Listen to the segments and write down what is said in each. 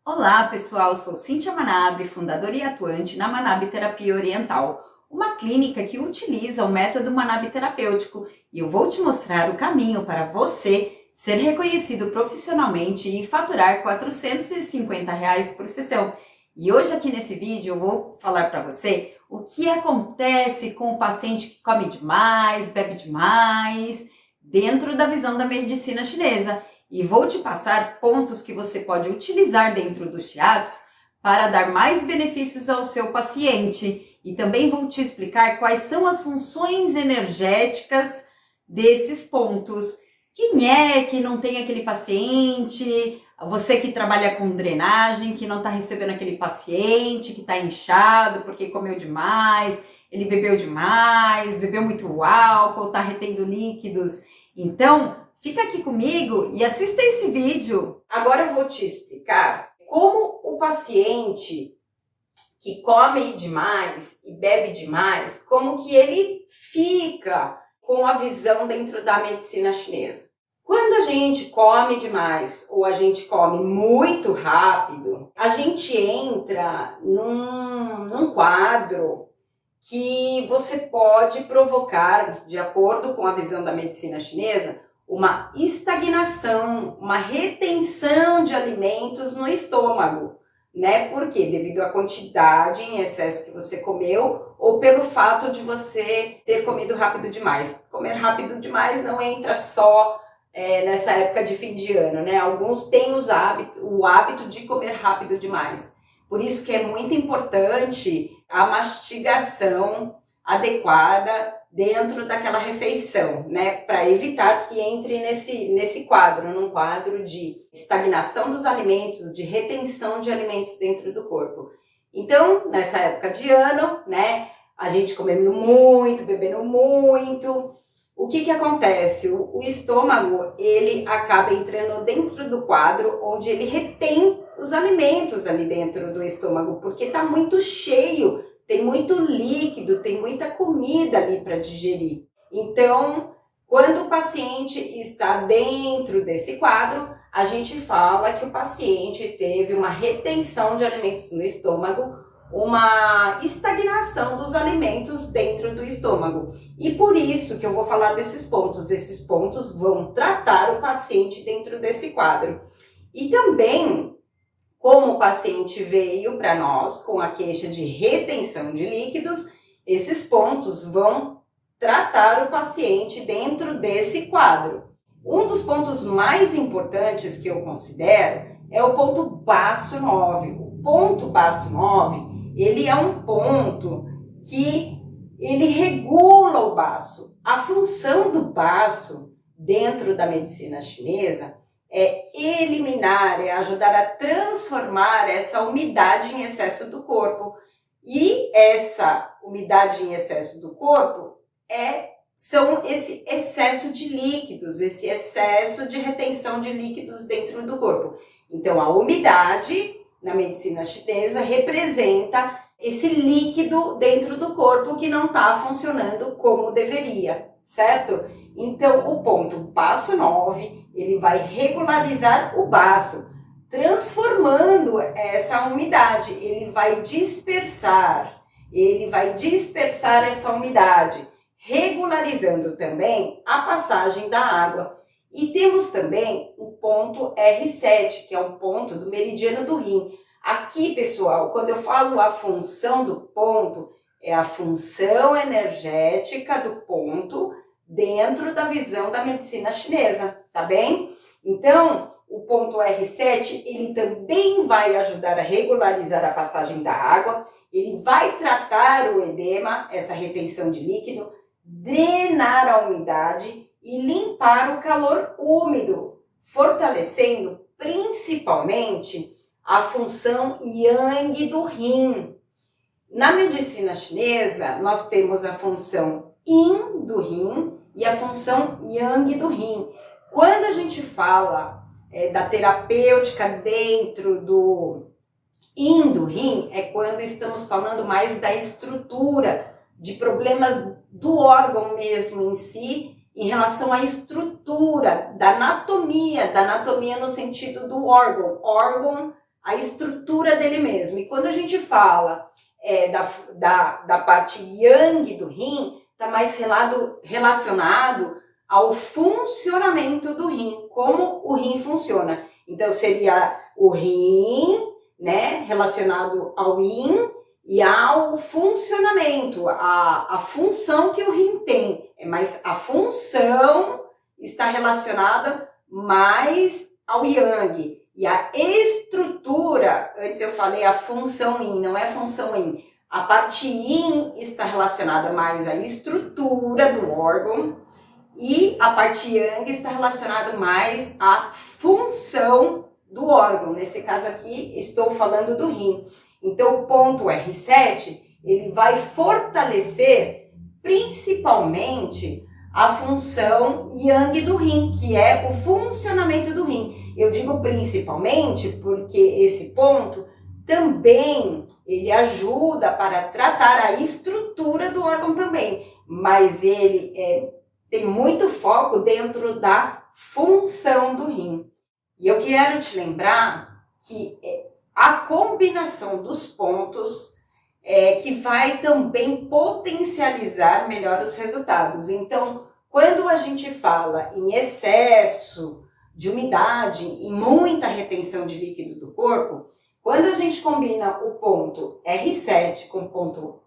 Olá, pessoal. Sou Cíntia Manabe, fundadora e atuante na Manabe Terapia Oriental, uma clínica que utiliza o método Manabe terapêutico, e eu vou te mostrar o caminho para você ser reconhecido profissionalmente e faturar R$ 450 por sessão. E hoje aqui nesse vídeo eu vou falar para você o que acontece com o paciente que come demais, bebe demais, dentro da visão da medicina chinesa. E vou te passar pontos que você pode utilizar dentro dos shiatsu para dar mais benefícios ao seu paciente. E também vou te explicar quais são as funções energéticas desses pontos. Quem é que não tem aquele paciente? Você que trabalha com drenagem, que não está recebendo aquele paciente, que está inchado porque comeu demais, ele bebeu demais, bebeu muito álcool, está retendo líquidos. Então, fica aqui comigo e assista esse vídeo. Agora eu vou te explicar como o paciente que come demais e bebe demais, como que ele fica com a visão dentro da medicina chinesa. Quando a gente come demais ou a gente come muito rápido, a gente entra num quadro que você pode provocar, de acordo com a visão da medicina chinesa, uma estagnação, uma retenção de alimentos no estômago, né? Por quê? Devido à quantidade em excesso que você comeu ou pelo fato de você ter comido rápido demais. Comer rápido demais não entra só nessa época de fim de ano, né? Alguns têm o hábito de comer rápido demais. Por isso que é muito importante a mastigação adequada dentro daquela refeição, né? Para evitar que entre nesse quadro, num quadro de estagnação dos alimentos, de retenção de alimentos dentro do corpo. Então, nessa época de ano, né? A gente comendo muito, bebendo muito. O que acontece? O estômago, ele acaba entrando dentro do quadro onde ele retém os alimentos ali dentro do estômago, porque está muito cheio, tem muito líquido, tem muita comida ali para digerir. Então, quando o paciente está dentro desse quadro, a gente fala que o paciente teve uma retenção de alimentos no estômago, uma estagnação dos alimentos dentro do estômago. E por isso que eu vou falar desses pontos. Esses pontos vão tratar o paciente dentro desse quadro. E também, como o paciente veio para nós com a queixa de retenção de líquidos, esses pontos vão tratar o paciente dentro desse quadro. Um dos pontos mais importantes que eu considero é o ponto baço 9. O ponto baço 9, ele é um ponto que ele regula o baço. A função do baço dentro da medicina chinesa é eliminar, é ajudar a transformar essa umidade em excesso do corpo. E essa umidade em excesso do corpo são esse excesso de líquidos, esse excesso de retenção de líquidos dentro do corpo. Então, a umidade na medicina chinesa representa esse líquido dentro do corpo que não está funcionando como deveria, certo? Então, o ponto baço 9, ele vai regularizar o baço, transformando essa umidade, ele vai dispersar essa umidade, regularizando também a passagem da água. E temos também o ponto R7, que é um ponto do meridiano do rim. Aqui, pessoal, quando eu falo a função do ponto, é a função energética do ponto dentro da visão da medicina chinesa, tá bem? Então, o ponto R7, ele também vai ajudar a regularizar a passagem da água, ele vai tratar o edema, essa retenção de líquido, drenar a umidade e limpar o calor úmido, fortalecendo principalmente a função yang do rim. Na medicina chinesa, nós temos a função yin do rim e a função yang do rim. Quando a gente fala da terapêutica dentro do yin do rim, é quando estamos falando mais da estrutura, de problemas do órgão mesmo em si, em relação à estrutura, da anatomia no sentido do órgão a estrutura dele mesmo. E quando a gente fala da parte yang do rim, está mais relacionado ao funcionamento do rim, como o rim funciona. Então, seria o rim, né, relacionado ao yin e ao funcionamento, a função que o rim tem. Mas a função está relacionada mais ao yang. E a estrutura, antes eu falei a função yin, não é função yin. A parte yin está relacionada mais à estrutura do órgão e a parte yang está relacionada mais à função do órgão. Nesse caso aqui, estou falando do rim. Então, o ponto R7, ele vai fortalecer principalmente a função yang do rim, que é o funcionamento do rim. Eu digo principalmente porque esse ponto também ele ajuda para tratar a estrutura do órgão também, mas ele tem muito foco dentro da função do rim. E eu quero te lembrar que a combinação dos pontos que vai também potencializar melhor os resultados. Então, quando a gente fala em excesso de umidade e muita retenção de líquido do corpo, quando a gente combina o ponto R7 com o ponto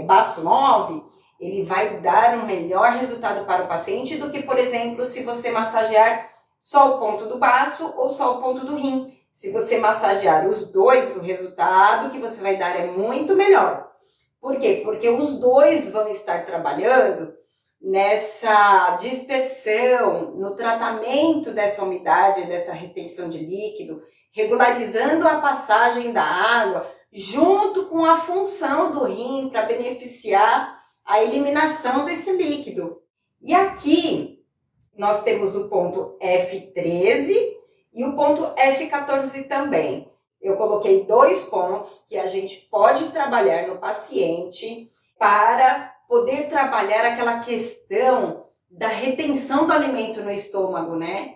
baço 9, ele vai dar um melhor resultado para o paciente do que, por exemplo, se você massagear só o ponto do baço ou só o ponto do rim. Se você massagear os dois, o resultado que você vai dar é muito melhor. Por quê? Porque os dois vão estar trabalhando nessa dispersão, no tratamento dessa umidade, dessa retenção de líquido, regularizando a passagem da água, junto com a função do rim para beneficiar a eliminação desse líquido. E aqui nós temos o ponto F13 e o ponto F14 também. Eu coloquei 2 pontos que a gente pode trabalhar no paciente para poder trabalhar aquela questão da retenção do alimento no estômago, né?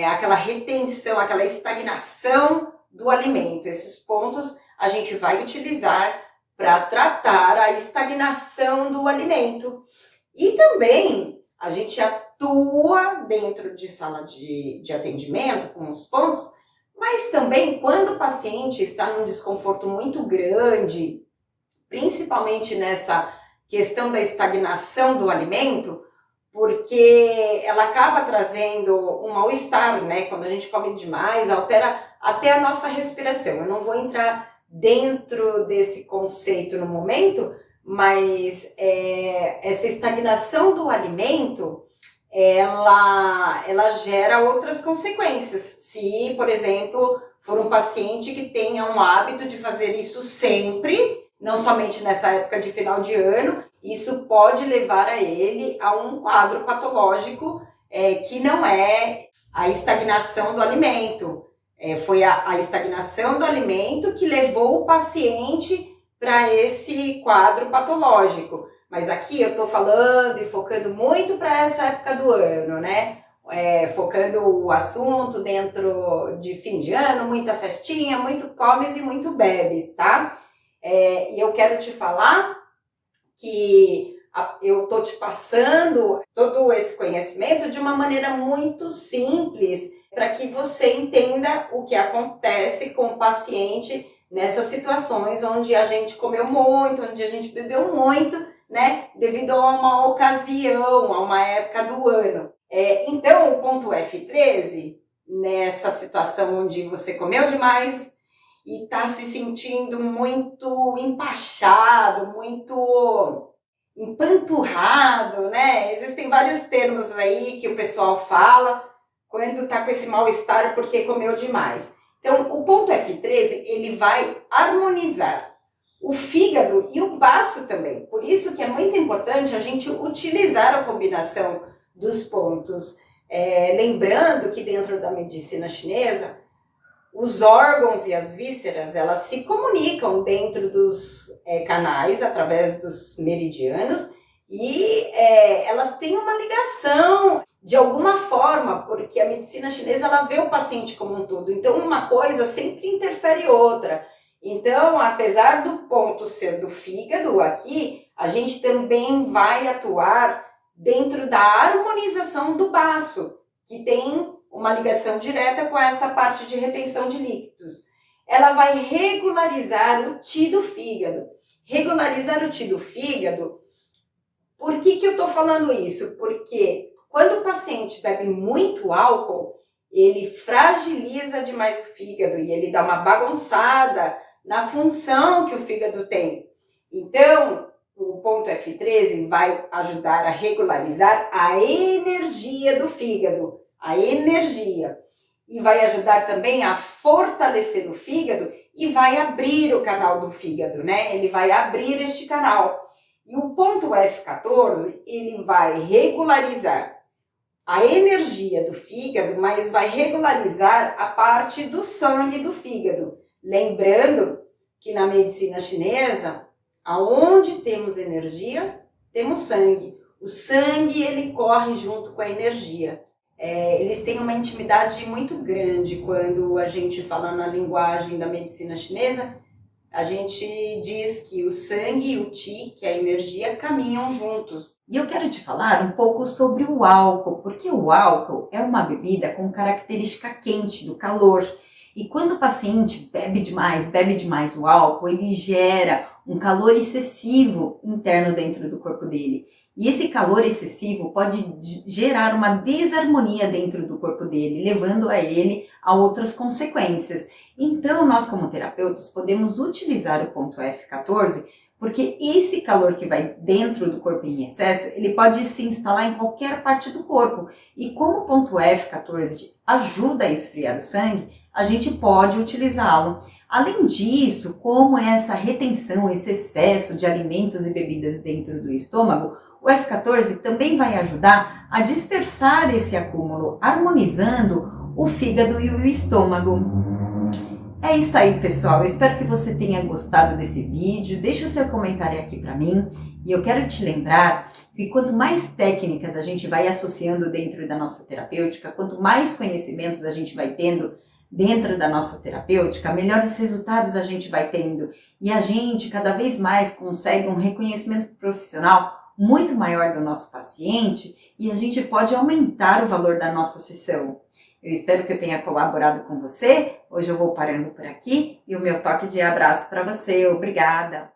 Aquela retenção, aquela estagnação do alimento. Esses pontos a gente vai utilizar para tratar a estagnação do alimento. E também a gente atua dentro de sala de atendimento com os pontos, mas também quando o paciente está num desconforto muito grande, principalmente nessa questão da estagnação do alimento, porque ela acaba trazendo um mal-estar, né? Quando a gente come demais, altera até a nossa respiração. Eu não vou entrar dentro desse conceito no momento, mas essa estagnação do alimento, ela gera outras consequências. Se, por exemplo, for um paciente que tenha um hábito de fazer isso sempre, não somente nessa época de final de ano, isso pode levar a ele a um quadro patológico que não é a estagnação do alimento. Foi a estagnação do alimento que levou o paciente para esse quadro patológico. Mas aqui eu estou falando e focando muito para essa época do ano, né? Focando o assunto dentro de fim de ano, muita festinha, muito comes e muito bebes, tá? E eu quero te falar que eu estou te passando todo esse conhecimento de uma maneira muito simples para que você entenda o que acontece com o paciente nessas situações onde a gente comeu muito, onde a gente bebeu muito, né? Devido a uma ocasião, a uma época do ano. Então, o ponto F13, nessa situação onde você comeu demais e está se sentindo muito empachado, muito empanturrado, né? Existem vários termos aí que o pessoal fala quando está com esse mal-estar porque comeu demais. Então, o ponto F13, ele vai harmonizar o fígado e o baço também. Por isso que é muito importante a gente utilizar a combinação dos pontos. Lembrando que dentro da medicina chinesa, os órgãos e as vísceras, elas se comunicam dentro dos canais, através dos meridianos, e elas têm uma ligação de alguma forma, porque a medicina chinesa ela vê o paciente como um todo, então uma coisa sempre interfere outra. Então, apesar do ponto ser do fígado aqui, a gente também vai atuar dentro da harmonização do baço, que tem uma ligação direta com essa parte de retenção de líquidos. Ela vai regularizar o Qi do fígado. Regularizar o Qi do fígado, por que eu estou falando isso? Porque quando o paciente bebe muito álcool, ele fragiliza demais o fígado e ele dá uma bagunçada na função que o fígado tem. Então, o ponto F13 vai ajudar a regularizar a energia do fígado, a energia. E vai ajudar também a fortalecer o fígado e vai abrir o canal do fígado, né? Ele vai abrir este canal. E o ponto F14, ele vai regularizar a energia do fígado, mas vai regularizar a parte do sangue do fígado. Lembrando que na medicina chinesa, aonde temos energia, temos sangue. O sangue, ele corre junto com a energia. Eles têm uma intimidade muito grande quando a gente fala na linguagem da medicina chinesa. A gente diz que o sangue e o Qi, que é a energia, caminham juntos. E eu quero te falar um pouco sobre o álcool, porque o álcool é uma bebida com característica quente, do calor. E quando o paciente bebe demais o álcool, ele gera um calor excessivo interno dentro do corpo dele. E esse calor excessivo pode gerar uma desarmonia dentro do corpo dele, levando a ele a outras consequências. Então, nós como terapeutas podemos utilizar o ponto F14, porque esse calor que vai dentro do corpo em excesso, ele pode se instalar em qualquer parte do corpo. E como o ponto F14 ajuda a esfriar o sangue, a gente pode utilizá-lo. Além disso, como essa retenção, esse excesso de alimentos e bebidas dentro do estômago, o F14 também vai ajudar a dispersar esse acúmulo, harmonizando o fígado e o estômago. É isso aí, pessoal. Eu espero que você tenha gostado desse vídeo. Deixa o seu comentário aqui para mim. E eu quero te lembrar que quanto mais técnicas a gente vai associando dentro da nossa terapêutica, quanto mais conhecimentos a gente vai tendo dentro da nossa terapêutica, melhores resultados a gente vai tendo. E a gente cada vez mais consegue um reconhecimento profissional muito maior do nosso paciente e a gente pode aumentar o valor da nossa sessão. Eu espero que eu tenha colaborado com você. Hoje eu vou parando por aqui e o meu toque de abraço para você. Obrigada!